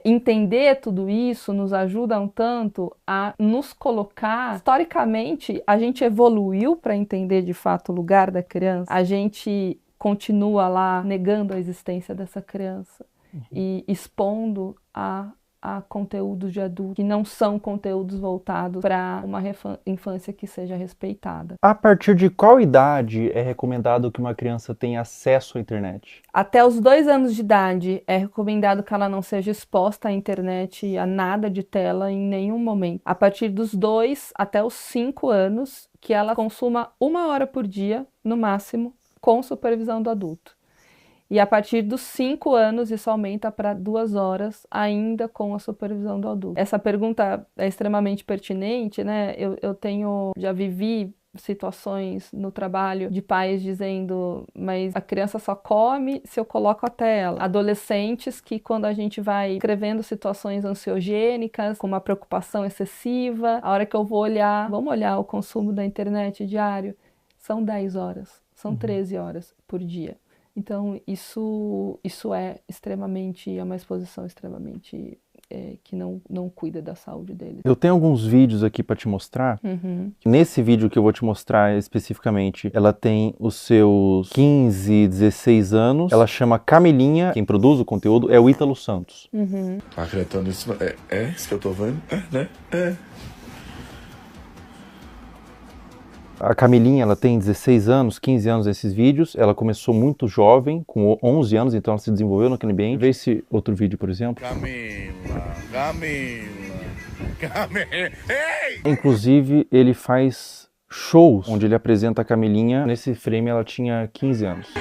entender tudo isso nos ajuda um tanto a nos colocar. Historicamente, a gente evoluiu para entender de fato o lugar da criança, a gente continua lá negando a existência dessa criança e expondo a conteúdos de adulto que não são conteúdos voltados para uma infância que seja respeitada. A partir de qual idade é recomendado que uma criança tenha acesso à internet? Até os 2 anos de idade é recomendado que ela não seja exposta à internet, a nada de tela em nenhum momento. A partir dos 2 até os 5 anos, que ela consuma 1 hora por dia, no máximo, com supervisão do adulto. E a partir dos 5 anos, isso aumenta para 2 horas, ainda com a supervisão do adulto. Essa pergunta é extremamente pertinente, né? Já vivi situações no trabalho de pais dizendo, mas a criança só come se eu coloco a tela. Adolescentes que, quando a gente vai escrevendo situações ansiogênicas, com uma preocupação excessiva, a hora que eu vou olhar, vamos olhar o consumo da internet diário, são 10 horas, são 13 horas por dia. Então, isso é uma exposição extremamente que não cuida da saúde deles. Eu tenho alguns vídeos aqui para te mostrar. Nesse vídeo que eu vou te mostrar especificamente, ela tem os seus 15, 16 anos. Ela chama Camilinha. Quem produz o conteúdo é o Ítalo Santos. Acreditando nisso, é isso que eu tô vendo? Né? A Camilinha, ela tem 16 anos, 15 anos nesses vídeos. Ela começou muito jovem, com 11 anos, então ela se desenvolveu naquele ambiente. Vê esse outro vídeo, por exemplo. Camila. Ei! Inclusive, ele faz shows onde ele apresenta a Camilinha. Nesse frame, ela tinha 15 anos.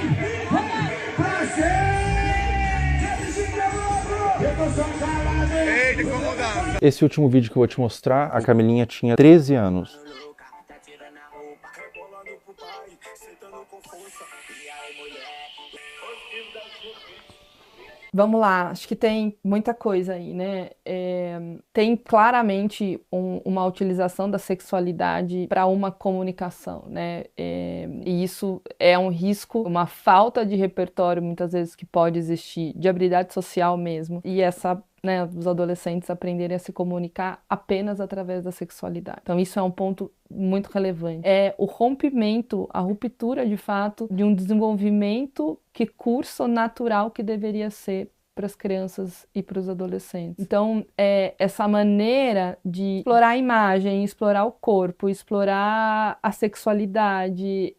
Esse último vídeo que eu vou te mostrar, a Camilinha tinha 13 anos. Vamos lá, acho que tem muita coisa aí, né? Tem claramente uma utilização da sexualidade para uma comunicação, né? E isso é um risco, uma falta de repertório, muitas vezes, que pode existir, de habilidade social mesmo. E os adolescentes aprenderem a se comunicar apenas através da sexualidade. Então isso é um ponto muito relevante. É o rompimento, a ruptura de fato de um desenvolvimento que curso natural que deveria ser para as crianças e para os adolescentes. Então, essa maneira de explorar a imagem, explorar o corpo, explorar a sexualidade,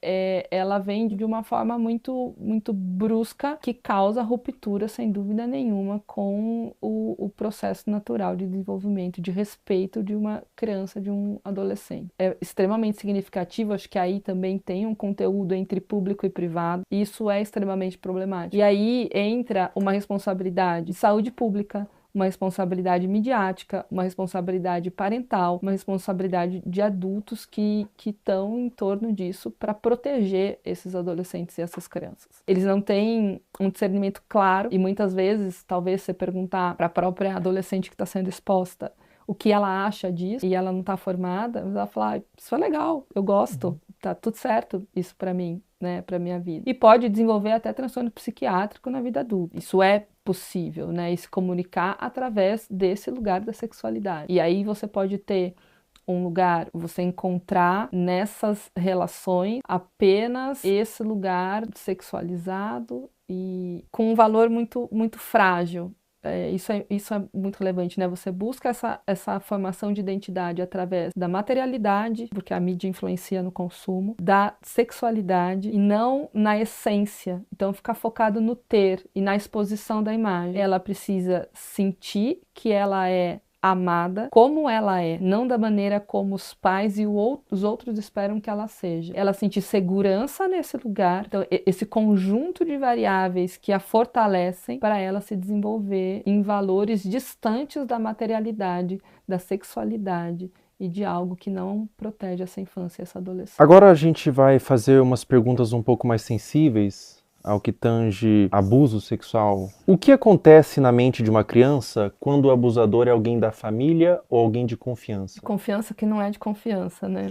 ela vem de uma forma muito, muito brusca, que causa ruptura, sem dúvida nenhuma, com o processo natural de desenvolvimento, de respeito de uma criança, de um adolescente. É extremamente significativo, acho que aí também tem um conteúdo entre público e privado, e isso é extremamente problemático. E aí entra uma responsabilidade de saúde pública, uma responsabilidade midiática, uma responsabilidade parental, uma responsabilidade de adultos que estão em torno disso para proteger esses adolescentes e essas crianças. Eles não têm um discernimento claro e muitas vezes, talvez você perguntar para a própria adolescente que está sendo exposta o que ela acha disso e ela não está formada, ela fala, isso é legal, eu gosto, tá tudo certo isso para mim, né, para minha vida. E pode desenvolver até transtorno psiquiátrico na vida adulta. Isso é possível, né, e se comunicar através desse lugar da sexualidade. E aí você pode ter um lugar, você encontrar nessas relações apenas esse lugar sexualizado e com um valor muito, muito frágil. Isso é muito relevante, né? Você busca essa formação de identidade através da materialidade, porque a mídia influencia no consumo, da sexualidade e não na essência. Então, ficar focado no ter e na exposição da imagem. Ela precisa sentir que ela é amada como ela é, não da maneira como os pais e os outros esperam que ela seja. Ela sentir segurança nesse lugar, então esse conjunto de variáveis que a fortalecem para ela se desenvolver em valores distantes da materialidade, da sexualidade e de algo que não protege essa infância e essa adolescência. Agora a gente vai fazer umas perguntas um pouco mais sensíveis ao que tange abuso sexual. O que acontece na mente de uma criança quando o abusador é alguém da família ou alguém de confiança? Confiança que não é de confiança, né?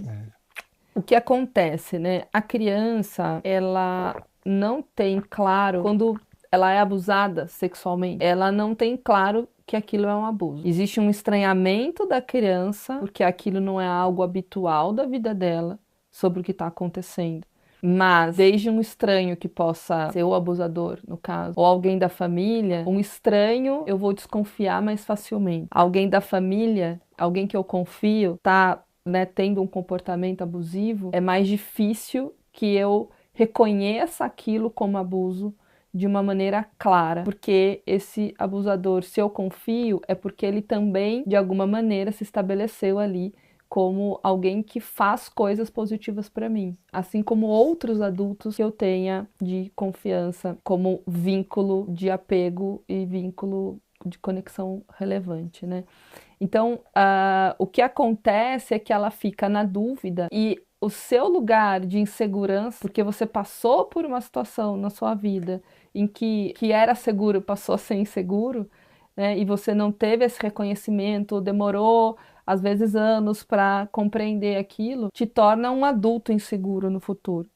O que acontece, né? A criança, ela não tem claro, quando ela é abusada sexualmente, ela não tem claro que aquilo é um abuso. Existe um estranhamento da criança, porque aquilo não é algo habitual da vida dela, sobre o que está acontecendo. Mas, desde um estranho que possa ser o abusador, no caso, ou alguém da família, um estranho eu vou desconfiar mais facilmente. Alguém da família, alguém que eu confio, tá, né, tendo um comportamento abusivo, é mais difícil que eu reconheça aquilo como abuso de uma maneira clara. Porque esse abusador, se eu confio, é porque ele também, de alguma maneira, se estabeleceu ali como alguém que faz coisas positivas para mim, assim como outros adultos que eu tenha de confiança, como vínculo de apego e vínculo de conexão relevante, né? Então, o que acontece é que ela fica na dúvida e o seu lugar de insegurança, porque você passou por uma situação na sua vida em que era seguro, passou a ser inseguro, né? E você não teve esse reconhecimento, demorou às vezes anos para compreender aquilo, te torna um adulto inseguro no futuro.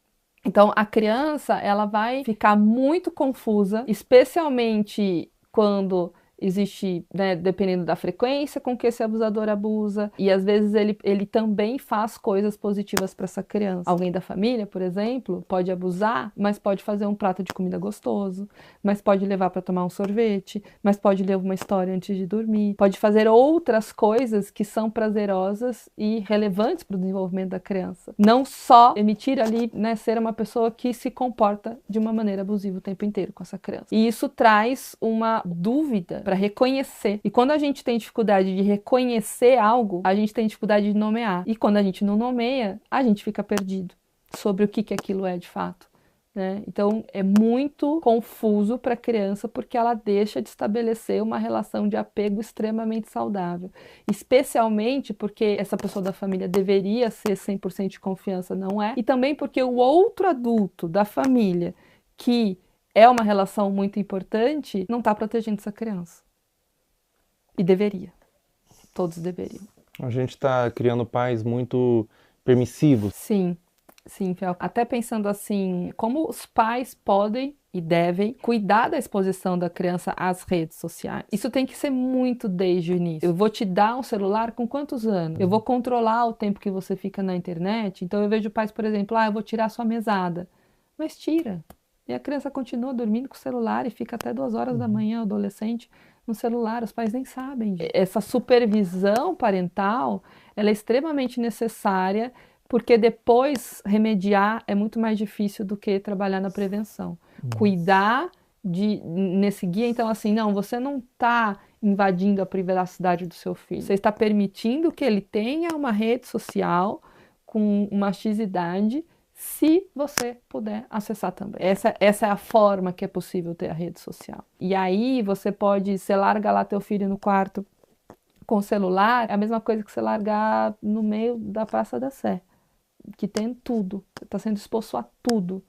Então a criança, ela vai ficar muito confusa, especialmente quando existe, né, dependendo da frequência com que esse abusador abusa, e às vezes ele também faz coisas positivas para essa criança. Alguém da família, por exemplo, pode abusar, mas pode fazer um prato de comida gostoso, mas pode levar para tomar um sorvete, mas pode ler uma história antes de dormir, pode fazer outras coisas que são prazerosas e relevantes para o desenvolvimento da criança. Não só emitir ali, né, ser uma pessoa que se comporta de uma maneira abusiva o tempo inteiro com essa criança. E isso traz uma dúvida para reconhecer. E quando a gente tem dificuldade de reconhecer algo, a gente tem dificuldade de nomear. E quando a gente não nomeia, a gente fica perdido sobre o que aquilo é de fato, né? Então é muito confuso para a criança porque ela deixa de estabelecer uma relação de apego extremamente saudável. Especialmente porque essa pessoa da família deveria ser 100% de confiança, não é? E também porque o outro adulto da família, que é uma relação muito importante, não está protegendo essa criança. E deveria. Todos deveriam. A gente está criando pais muito permissivos. Sim, Fel. Até pensando assim, como os pais podem e devem cuidar da exposição da criança às redes sociais. Isso tem que ser muito desde o início. Eu vou te dar um celular com quantos anos? Eu vou controlar o tempo que você fica na internet. Então eu vejo pais, por exemplo, eu vou tirar sua mesada. Mas tira. E a criança continua dormindo com o celular e fica até 2 horas da manhã, o adolescente, no celular. Os pais nem sabem. Essa supervisão parental, ela é extremamente necessária, porque depois remediar é muito mais difícil do que trabalhar na prevenção. Cuidar nesse guia, então assim, não, você não está invadindo a privacidade do seu filho. Você está permitindo que ele tenha uma rede social com uma X idade, se você puder acessar também. Essa é a forma que é possível ter a rede social. E aí você larga lá teu filho no quarto com o celular, é a mesma coisa que você largar no meio da Praça da Sé, que tem tudo, está sendo exposto a tudo.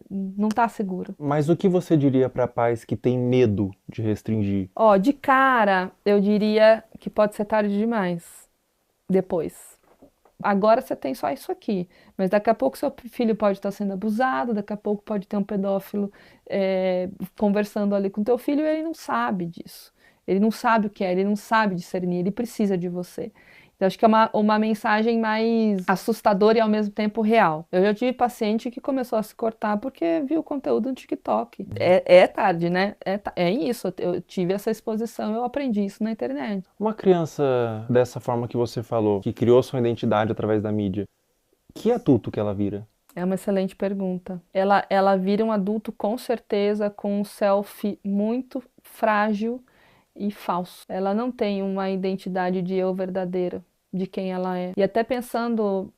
Não está seguro. Mas o que você diria para pais que têm medo de restringir? De cara, eu diria que pode ser tarde demais. Depois. Agora você tem só isso aqui, mas daqui a pouco seu filho pode estar sendo abusado, daqui a pouco pode ter um pedófilo conversando ali com teu filho e ele não sabe disso. Ele não sabe o que é, ele não sabe discernir, ele precisa de você. Então, acho que é uma mensagem mais assustadora e ao mesmo tempo real. Eu já tive paciente que começou a se cortar porque viu o conteúdo no TikTok. É tarde, né? É isso. Eu tive essa exposição, eu aprendi isso na internet. Uma criança dessa forma que você falou, que criou sua identidade através da mídia, que adulto que ela vira? É uma excelente pergunta. Ela vira um adulto com certeza com um selfie muito frágil e falso. Ela não tem uma identidade de eu verdadeira, de quem ela é. E até pensando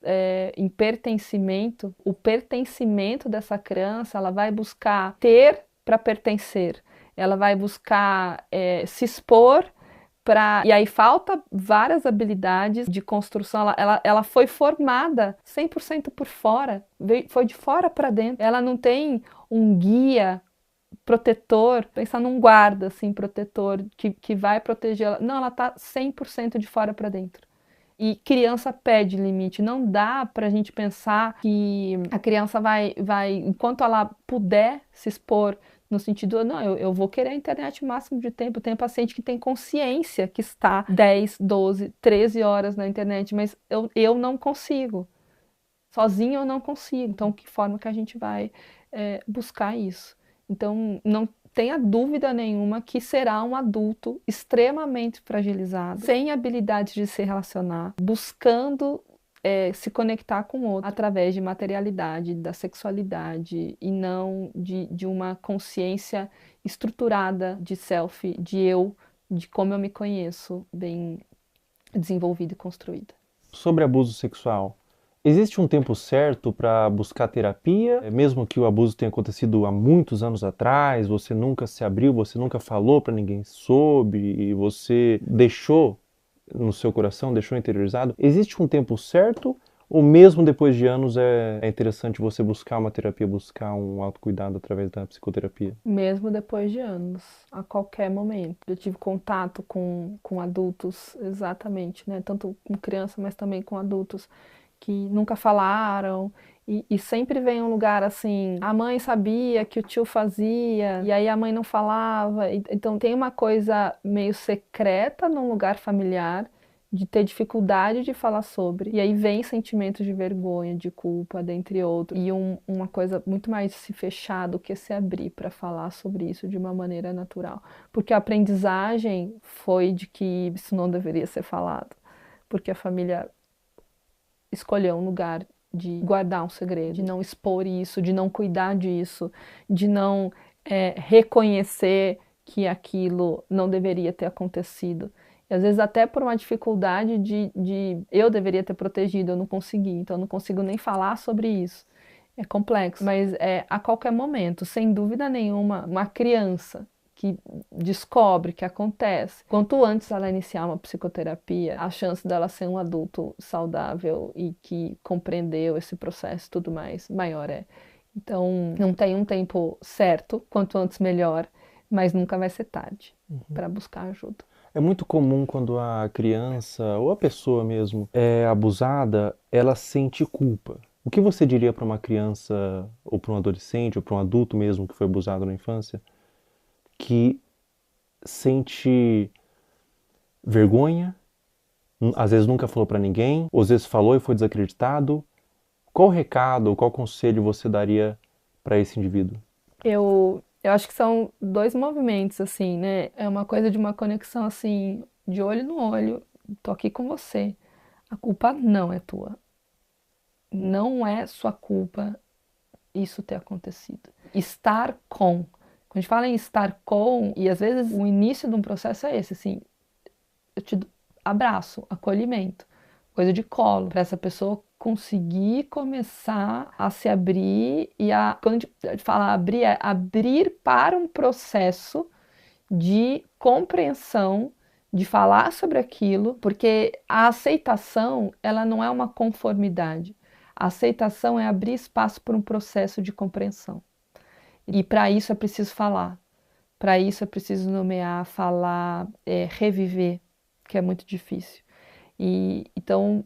em pertencimento, o pertencimento dessa criança, ela vai buscar ter para pertencer. Ela vai buscar se expor para... E aí falta várias habilidades de construção. Ela foi formada 100% por fora, foi de fora para dentro. Ela não tem um guia protetor, pensar num guarda assim, protetor que vai proteger ela. Não, ela está 100% de fora para dentro. E criança pede limite. Não dá pra gente pensar que a criança vai enquanto ela puder se expor, no sentido, não, eu vou querer a internet o máximo de tempo. Tem paciente que tem consciência que está 10, 12, 13 horas na internet, mas eu não consigo. Sozinho eu não consigo. Então, que forma que a gente vai buscar isso? Então, não tenha dúvida nenhuma que será um adulto extremamente fragilizado, sem habilidades de se relacionar, buscando se conectar com o outro através de materialidade, da sexualidade e não de uma consciência estruturada de self, de eu, de como eu me conheço, bem desenvolvida e construída. Sobre abuso sexual, existe um tempo certo para buscar terapia? Mesmo que o abuso tenha acontecido há muitos anos atrás, você nunca se abriu, você nunca falou para ninguém sobre, e você deixou no seu coração, deixou interiorizado. Existe um tempo certo? Ou mesmo depois de anos é interessante você buscar uma terapia, buscar um autocuidado através da psicoterapia? Mesmo depois de anos, a qualquer momento. Eu tive contato com adultos, exatamente, né? Tanto com criança, mas também com adultos que nunca falaram E sempre vem um lugar assim, a mãe sabia que o tio fazia, e aí a mãe não falava. Então tem uma coisa meio secreta num lugar familiar, de ter dificuldade de falar sobre. E aí vem sentimentos de vergonha, de culpa, dentre outros. E uma coisa muito mais se fechar do que se abrir para falar sobre isso de uma maneira natural. Porque a aprendizagem foi de que isso não deveria ser falado. Porque a família escolheu um lugar de guardar um segredo, de não expor isso, de não cuidar disso, de não reconhecer que aquilo não deveria ter acontecido. E às vezes até por uma dificuldade de eu deveria ter protegido, eu não consegui, então eu não consigo nem falar sobre isso. É complexo, mas a qualquer momento, sem dúvida nenhuma, uma criança que descobre que acontece, quanto antes ela iniciar uma psicoterapia, a chance dela ser um adulto saudável e que compreendeu esse processo e tudo mais, maior é. Então, não tem um tempo certo, quanto antes melhor, mas nunca vai ser tarde para buscar ajuda. É muito comum quando a criança, ou a pessoa mesmo, é abusada, ela sente culpa. O que você diria para uma criança, ou para um adolescente, ou para um adulto mesmo que foi abusado na infância, que sente vergonha, às vezes nunca falou para ninguém, ou às vezes falou e foi desacreditado? Qual recado ou qual conselho você daria para esse indivíduo? Eu acho que são dois movimentos, assim, né? É uma coisa de uma conexão, assim, de olho no olho. Tô aqui com você. A culpa não é tua. Não é sua culpa isso ter acontecido. Estar com. Quando a gente fala em estar com, e às vezes o início de um processo é esse, assim, eu te abraço, acolhimento, coisa de colo, para essa pessoa conseguir começar a se abrir e quando a gente fala abrir, é abrir para um processo de compreensão, de falar sobre aquilo, porque a aceitação, ela não é uma conformidade. A aceitação é abrir espaço para um processo de compreensão. E para isso é preciso falar, para isso é preciso nomear, falar, reviver, que é muito difícil. Então,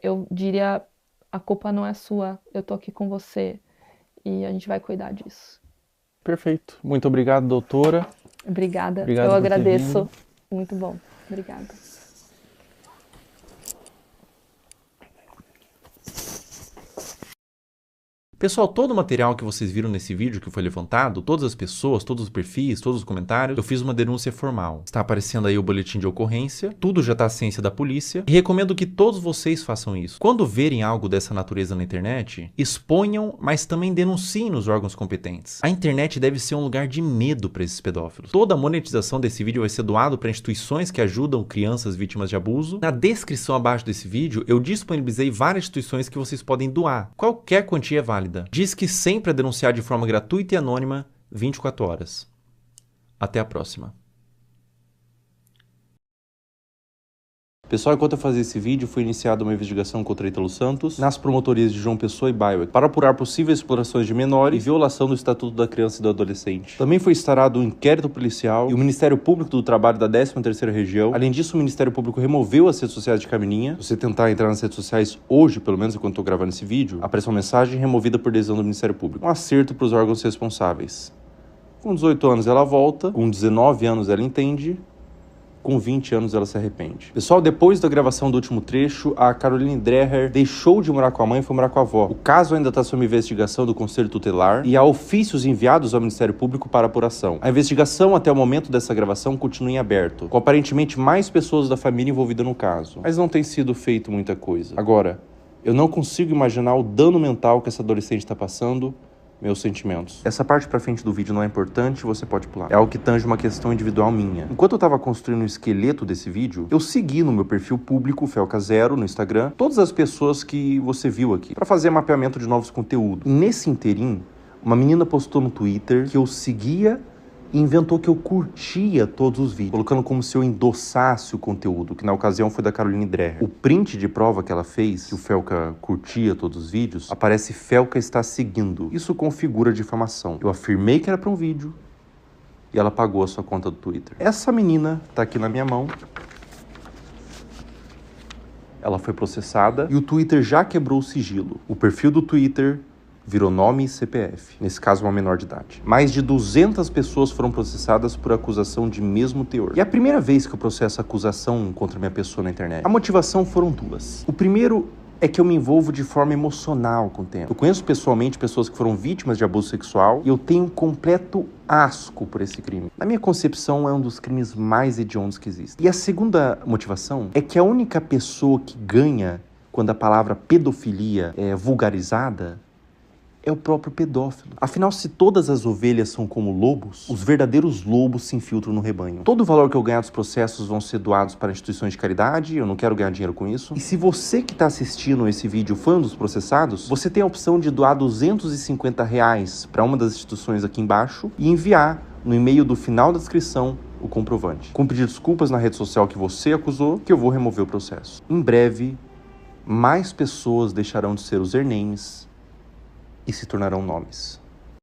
eu diria, a culpa não é sua, eu tô aqui com você e a gente vai cuidar disso. Perfeito. Muito obrigado, doutora. Obrigada. Obrigado eu agradeço. Muito bom. Obrigada. Pessoal, todo o material que vocês viram nesse vídeo que foi levantado, todas as pessoas, todos os perfis, todos os comentários, eu fiz uma denúncia formal. Está aparecendo aí o boletim de ocorrência, tudo já está à ciência da polícia e recomendo que todos vocês façam isso. Quando verem algo dessa natureza na internet, exponham, mas também denunciem nos órgãos competentes. A internet deve ser um lugar de medo para esses pedófilos. Toda a monetização desse vídeo vai ser doado para instituições que ajudam crianças vítimas de abuso. Na descrição abaixo desse vídeo, eu disponibilizei várias instituições que vocês podem doar. Qualquer quantia é válida. Diz que sempre é denunciar de forma gratuita e anônima 24 horas. Até a próxima. Pessoal, enquanto eu fazia esse vídeo, foi iniciada uma investigação contra Ítalo Santos nas promotorias de João Pessoa e Baia para apurar possíveis explorações de menores e violação do Estatuto da Criança e do Adolescente. Também foi instaurado um inquérito policial e o Ministério Público do Trabalho da 13ª Região. Além disso, o Ministério Público removeu as redes sociais de Camininha. Se você tentar entrar nas redes sociais hoje, pelo menos enquanto estou gravando esse vídeo, aparece uma mensagem removida por decisão do Ministério Público. Um acerto para os órgãos responsáveis. Com 18 anos ela volta, com 19 anos ela entende, com 20 anos ela se arrepende. Pessoal, depois da gravação do último trecho, a Caroline Dreher deixou de morar com a mãe e foi morar com a avó. O caso ainda está sob investigação do Conselho Tutelar e há ofícios enviados ao Ministério Público para apuração. A investigação até o momento dessa gravação continua em aberto, com aparentemente mais pessoas da família envolvidas no caso. Mas não tem sido feito muita coisa. Agora, eu não consigo imaginar o dano mental que essa adolescente está passando. Meus sentimentos. Essa parte pra frente do vídeo não é importante, você pode pular. É algo que tange uma questão individual minha. Enquanto eu tava construindo o esqueleto desse vídeo, eu segui no meu perfil público, Felca0, no Instagram, todas as pessoas que você viu aqui, pra fazer mapeamento de novos conteúdos. E nesse interim, uma menina postou no Twitter que eu seguia e inventou que eu curtia todos os vídeos, colocando como se eu endossasse o conteúdo, que na ocasião foi da Caroline Dreher. O print de prova que ela fez, que o Felca curtia todos os vídeos, aparece Felca está seguindo. Isso configura difamação. Eu afirmei que era para um vídeo e ela pagou a sua conta do Twitter. Essa menina tá aqui na minha mão. ela foi processada e o Twitter já quebrou o sigilo. O perfil do Twitter virou nome e CPF, nesse caso uma menor de idade. Mais de 200 pessoas foram processadas por acusação de mesmo teor. E é a primeira vez que eu processo acusação contra minha pessoa na internet. A motivação foram duas. O primeiro é que eu me envolvo de forma emocional com o tema. Eu conheço pessoalmente pessoas que foram vítimas de abuso sexual e eu tenho completo asco por esse crime. Na minha concepção, é um dos crimes mais hediondos que existem. E a segunda motivação é que a única pessoa que ganha quando a palavra pedofilia é vulgarizada é o próprio pedófilo. Afinal, se todas as ovelhas são como lobos, os verdadeiros lobos se infiltram no rebanho. Todo o valor que eu ganhar dos processos vão ser doados para instituições de caridade, eu não quero ganhar dinheiro com isso. E se você que está assistindo esse vídeo foi um dos processados, você tem a opção de doar R$250 para uma das instituições aqui embaixo e enviar no e-mail do final da descrição o comprovante. Com pedir desculpas na rede social que você acusou, que eu vou remover o processo. Em breve, mais pessoas deixarão de ser usernames e se tornarão nomes.